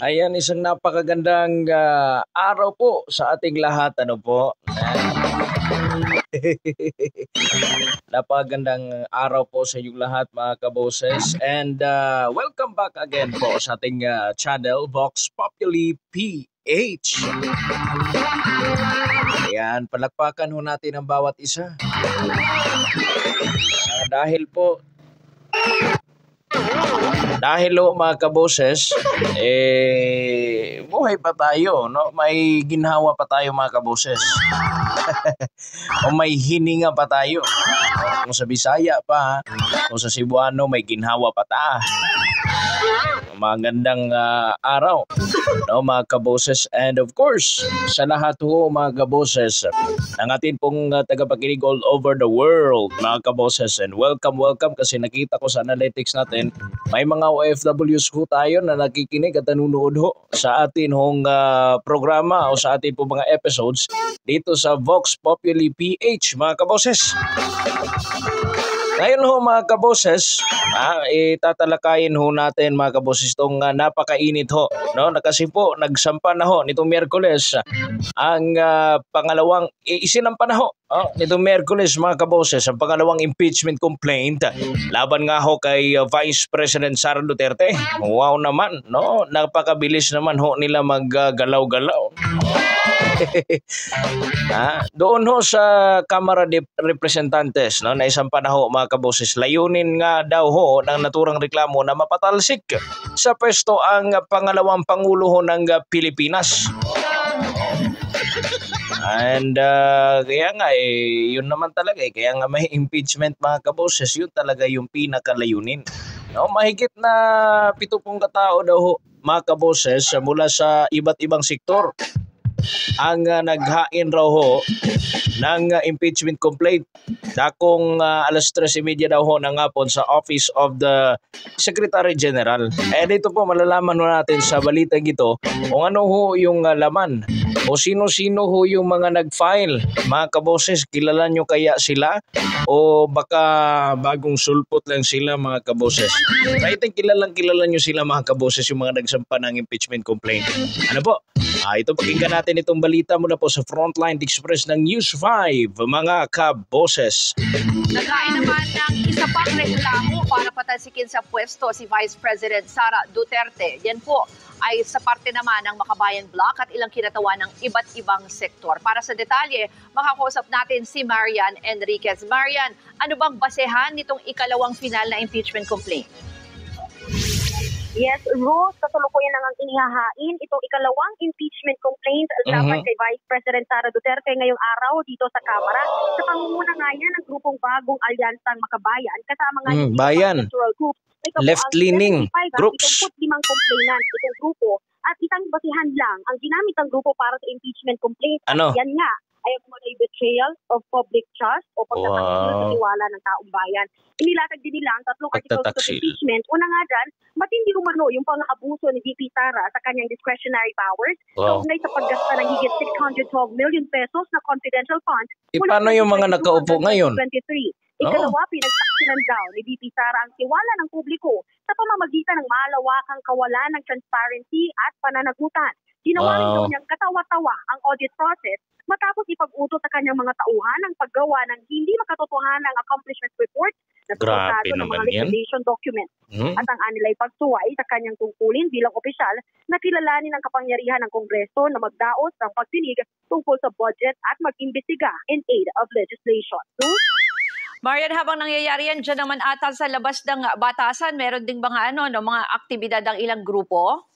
Ayan, isang napakagandang araw po sa ating lahat. Ano po? Napakagandang araw po sa inyong lahat mga kaboses. And welcome back again po sa ating channel, Vox Populi PH. Ayan, palakpakan ho natin ang bawat isa. Dahil mga kaboses, buhay pa tayo, no? May ginhawa pa tayo mga kaboses. O may hininga pa tayo. Kung sa Bisaya pa, kung sa Cebuano may ginhawa pa ta. Magandang araw, no, mga kaboses. And of course, sa lahat ho mga kaboses, ng atin pong tagapakinig all over the world mga kaboses. And welcome kasi nakita ko sa analytics natin, may mga OFWs ho tayo na nakikinig at nanunood ho sa atin hong programa o sa atin po mga episodes dito sa Vox Populi PH mga kaboses. Ngayon ho mga kaboses, tatalakayin ho natin mga kaboses itong napakainit ho. No? Kasi po nagsampa na ho nitong Miyerkules ang pangalawang, isinampa na ho nitong Miyerkules mga kaboses ang pangalawang impeachment complaint laban nga ho kay Vice President Sara Duterte. Wow naman, no? Napakabilis naman ho nila maggalaw-galaw. Doon ho sa Kamara de Representantes, no, na isang panahon mga kaboses, layunin nga daw ho ng naturang reklamo na mapatalsik sa pwesto ang pangalawang pangulo ho ng Pilipinas. And kaya nga yun naman talaga kaya nga may impeachment mga kaboses, yun talaga yung pinakalayunin. No, mahigit na 70 katao daw ho mga kaboses mula sa iba't ibang sektor ang naghain raw ho ng impeachment complaint. Dakong alas 3:30 daw ho ng hapon sa Office of the Secretary General. Dito po malalaman ho natin sa balitang ito kung ano ho yung laman o sino-sino ho yung mga nag-file. Mga kaboses, kilala nyo kaya sila o baka bagong sulpot lang sila mga kaboses? I think kilala nyo sila mga kaboses, yung mga nagsampa ng impeachment complaint. Ano po? Ito pakinggan natin itong balita mula po sa Frontline Express ng News 5, mga kaboses. Naghain naman ng isa pang reklamo para patalsikin sa pwesto si Vice President Sara Duterte. Yan po ay sa parte naman ng Makabayan Bloc at ilang kinatawan ng iba't ibang sektor. Para sa detalye, makakausap natin si Marian Enriquez. Marian, ano bang basehan nitong ikalawang final na impeachment complaint? Yes, Ruth, kasalukuyan nang inihahain itong ikalawang impeachment complaint laban kay Vice President Sara Duterte ngayong araw dito sa Kamara. Sa pangunguna nga yan ng grupong Bagong Alyansang Makabayan, kasama nga yung Bayan, group, left-leaning groups. 75 complainant itong grupo at isang basihan lang ang ginamit ng grupo para sa impeachment complaint. Ano? Yan nga ay may betrayal of public trust o pagtataksil sa tiwala ng taong bayan. Inilatag din nila ang tatlong articles of impeachment. Una nga dyan, matindi umano yung pang-abuso ni VP Sara sa kanyang discretionary powers. Kaugnay sa paggasta ng higit 612 million pesos na confidential funds. Paano yung mga nakaupo ngayon? 2023. Ikalawa, pinagsaksilan daw ni VP Sara ang tiwala ng publiko sa pamamagitan ng malawakang kawalan ng transparency at pananagutan. Ginawa rin daw niyang katawa-tawa ang audit process matapos ipag-utos sa kanyang mga tauhan ang paggawa ng hindi makatotohanang accomplishment report na tumatado ng mga liquidation documents. At ang anilay pagsuway sa kanyang tungkulin bilang opisyal na kilalanin ang kapangyarihan ng Kongreso na magdaos ng pagdinig tungkol sa budget at mag-imbestiga in aid of legislation. Marian, habang nangyayari yan, dyan naman ata sa labas ng batasan, meron ding mga mga aktibidad ng ilang grupo?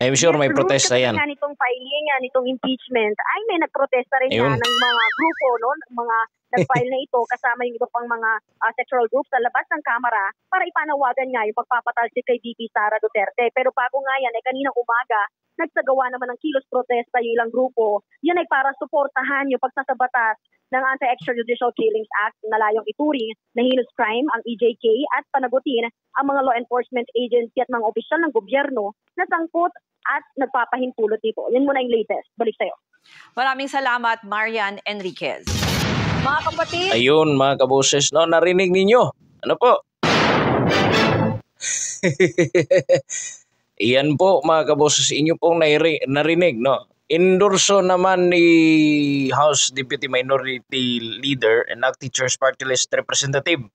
I'm sure may protesta yan. Kasi nitong filing, nitong impeachment, ay may nagprotesta rin ng mga grupo, no? Mga nag-file na ito kasama yung ibang pang mga sectoral groups sa labas ng Kamara para ipanawagan nga yung pagpapatalsik kay VP Sara Duterte. Pero bago nga yan, kaninang umaga, nagsagawa naman ng kilos protesta yung ilang grupo. Yan ay para suportahan yung pagsasabatas ng Anti-Extrajudicial Killings Act na layong ituring na heinous crime ang EJK at panagutin ang mga law enforcement agency at mga opisyal ng gobyerno na sangkot at nagpapahintulot dito. Yan muna yung latest. Balik sa'yo. Maraming salamat, Marian Enriquez. Mga kapatid. Ayun, mga kaboses, no, narinig ninyo. Ano po? Iyan po mga kaboses, inyo pong narinig, no? Endorso naman ni House Deputy Minority Leader and ACT Teachers Party List Representative,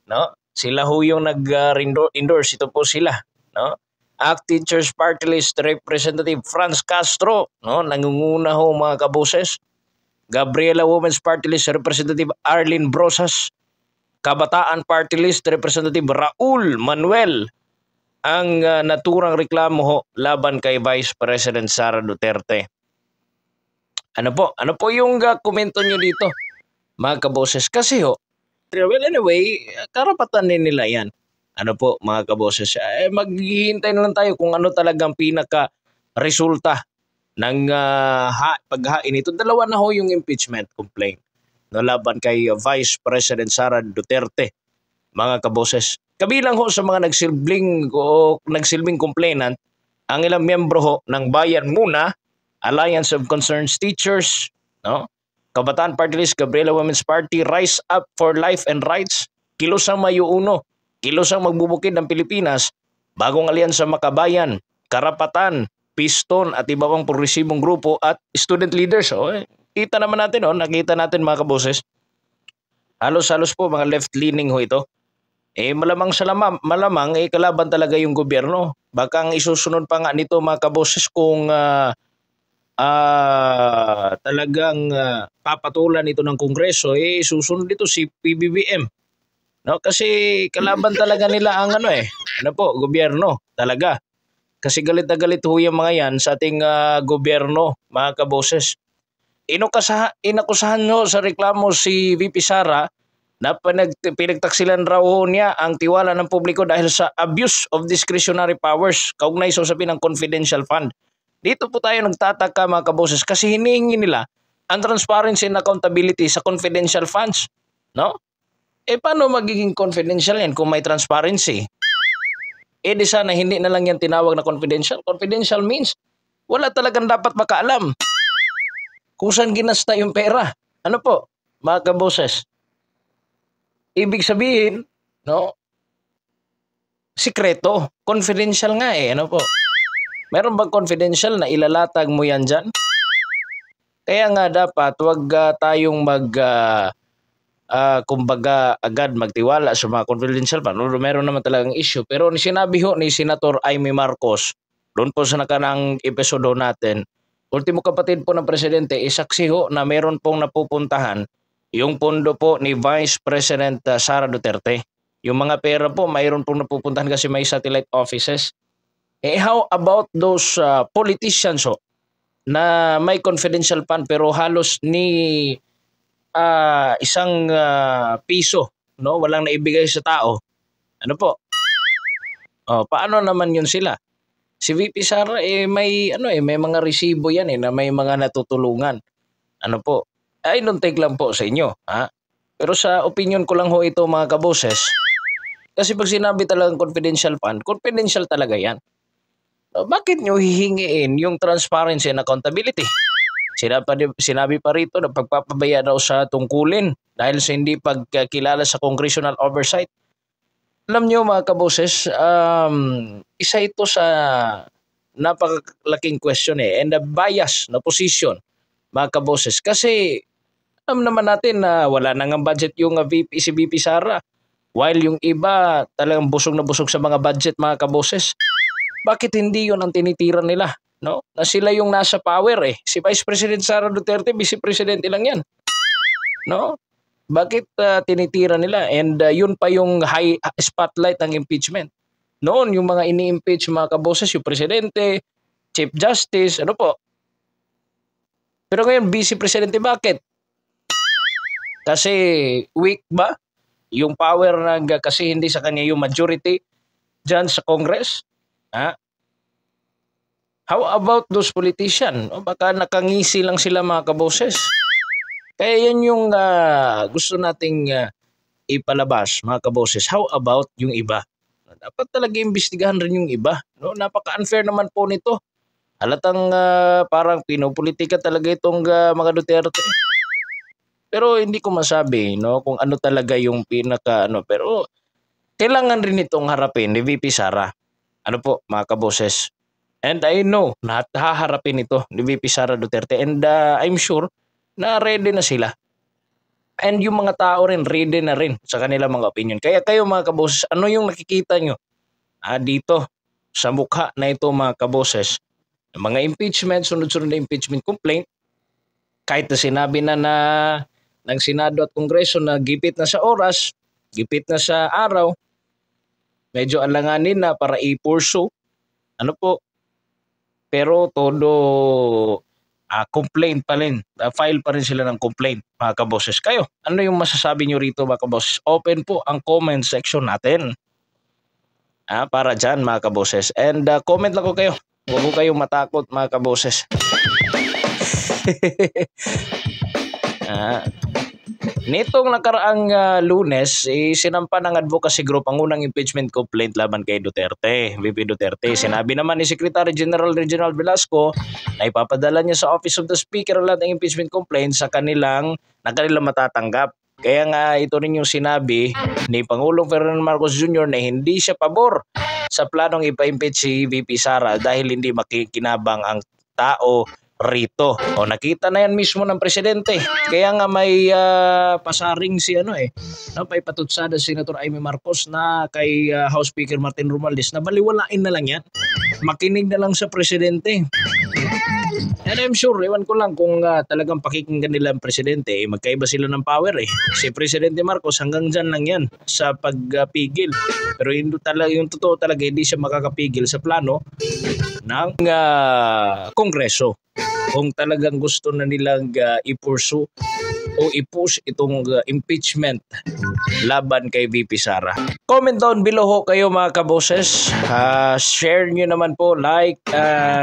no? Sila ho yung nag-endorse, ito po sila, no? ACT Teachers Party List Representative Franz Castro, no? Nangunguna ho mga kaboses. Gabriela Women's Party List Representative Arlene Brosas, Kabataan Party List Representative Raul Manuel, ang naturang reklamo ho laban kay Vice President Sara Duterte. Ano po yung komento nyo dito, mga kaboses? Kasi ho, well anyway, karapatan din nila yan. Ano po mga kaboses, maghihintay na lang tayo kung ano talagang pinaka-resulta ng paghain ito. Dalawa na ho yung impeachment complaint, no, laban kay Vice President Sara Duterte, mga kaboses. Kabilang ho sa mga nagsilbing complainant ang ilang miyembro ho ng Bayan Muna, Alliance of Concerned Teachers, no? Kabataan Party List, Gabriela Women's Party, Rise Up for Life and Rights, Kilosang Mayo Uno, Kilosang Magbubukid ng Pilipinas, Bagong Alyansa Makabayan, Karapatan, Piston at iba pang progresibong grupo at student leaders. Kita naman natin, nakita natin mga kaboses. Halos-halos po mga left-leaning ho ito. Malamang malamang kalaban talaga yung gobyerno. Baka ang isusunod pa nga nito mga kaboses kung talagang papatulan ito ng Kongreso, susunod dito si PBBM. No, kasi kalaban talaga nila ang gobyerno talaga. Kasi galit na galit ho yung mga yan sa ating gobyerno, mga kaboses. Inakusahan nyo sa reklamo si VP Sara na pinagtaksilan raw niya ang tiwala ng publiko dahil sa abuse of discretionary powers kaugnay sa usapin ng confidential fund. Dito po tayo nagtataka mga kaboses kasi hinihingi nila ang transparency and accountability sa confidential funds. No? Paano magiging confidential yan kung may transparency? Di sana hindi na lang yan tinawag na confidential. Confidential means wala talagang dapat makaalam kung saan ginasta yung pera. Ano po, mga kaboses? Ibig sabihin, no? Sikreto. Confidential nga ano po. Meron bang confidential na ilalatag mo yan dyan? Kaya nga dapat wag tayong kumbaga agad magtiwala sa mga confidential pa. Meron naman talagang issue. Pero sinabi ho ni Senator Amy Marcos, doon po sa nakanang episode natin, ultimo kapatid po ng presidente, isaksi ho na meron pong napupuntahan yung pondo po ni Vice President Sara Duterte. Yung mga pera po, mayroon pong napupuntahan kasi may satellite offices. How about those politicians na may confidential fund pero halos ni isang piso, no, walang naibigay sa tao? Ano po? Paano naman yun sila? Si VP Sara may mga resibo yan na may mga natutulungan. Ano po? I don't take lang po sa inyo, ha? Pero sa opinion ko lang ho ito mga kaboses. Kasi pag sinabi talagang confidential fund, confidential talaga yan. Bakit nyo hihingiin yung transparency and accountability? Sinabi pa rito na pagpapabaya daw sa tungkulin dahil sa hindi pagkilala sa congressional oversight. Alam nyo mga kaboses, isa ito sa napakalaking question and a bias na position, mga kaboses. Kasi alam naman natin na wala nang budget yung si VP Sara. While yung iba talagang busog na busog sa mga budget, mga kaboses. Bakit hindi yun ang tinitiran nila? No? Na sila yung nasa power Si Vice President Sara Duterte, Vice President lang yan. No? Bakit tinitira nila? And yun pa yung high spotlight ng impeachment. Noon, yung mga ini-impeach mga kaboses, yung Presidente, Chief Justice, ano po. Pero ngayon, Vice Presidente, bakit? Kasi weak ba? Yung power kasi hindi sa kanya yung majority dyan sa Congress? Ha? How about those politicians? Baka nakangisi lang sila mga kaboses. Kaya yan yung gusto nating ipalabas mga kaboses. How about yung iba? Dapat talaga imbestigahan rin yung iba. No? Napaka-unfair naman po nito. Halatang parang pinopolitika talaga itong mga Duterte. Pero hindi ko masabi kung ano talaga yung pinaka pero kailangan rin itong harapin ni VP Sara. Ano po mga kaboses? And I know na haharapin ito ni VP Sara Duterte, and I'm sure na ready na sila. And yung mga tao rin, ready na rin sa kanilang mga opinion. Kaya kayo mga kaboses, ano yung nakikita nyo dito sa mukha na ito mga kaboses? Mga impeachment, sunod-sunod na impeachment complaint, kahit na sinabi na ng Senado at Kongreso na gipit na sa oras, gipit na sa araw, medyo alanganin na para i-pursue. Ano po? Pero todo complaint pa rin. File pa rin sila ng complaint, mga kaboses. Kayo, ano yung masasabi nyo rito, mga kaboses? Open po ang comment section natin. Para dyan, mga kaboses. And comment lang ko kayo. Huwag ko kayong matakot, mga kaboses. Nitong nakaraang Lunes, sinampa ng advocacy group ang unang impeachment complaint laban kay Duterte, VP Duterte. Sinabi naman ni Secretary General Reginald Velasco na ipapadala niya sa Office of the Speaker ang lahat ng impeachment complaint na kanilang matatanggap. Kaya nga ito rin yung sinabi ni Pangulong Ferdinand Marcos Jr. na hindi siya pabor sa planong ipa-impeach si VP Sara dahil hindi makikinabang ang tao rito. O nakita na yan mismo ng presidente. Kaya nga may pasaring si paipatutsada si Senator Amy Marcos na kay House Speaker Martin Romualdez na baliwalain na lang yan. Makinig na lang sa presidente. And I'm sure, ewan ko lang kung talagang pakikinggan nila ang presidente, magkaiba sila ng power eh. Si Presidente Marcos hanggang dyan lang yan sa pagpigil. Pero yung totoo talaga, hindi siya makakapigil sa plano ng Kongreso. Kung talagang gusto na nilang i-pursue o i-push itong impeachment laban kay VP Sara. Comment down below ho kayo mga kaboses. Share nyo naman po, like,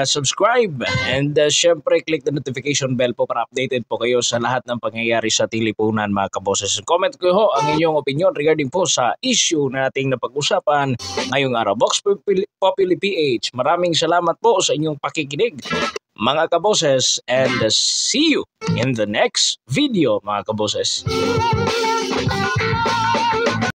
subscribe, and syempre click the notification bell po para updated po kayo sa lahat ng pangyayari sa tilipunan mga kaboses. Comment ko ho ang inyong opinion regarding po sa issue na ating napag-usapan ngayong araw. Vox Populi PH, maraming salamat po sa inyong pakikinig mga kaboses, and see you in the next video mga kaboses.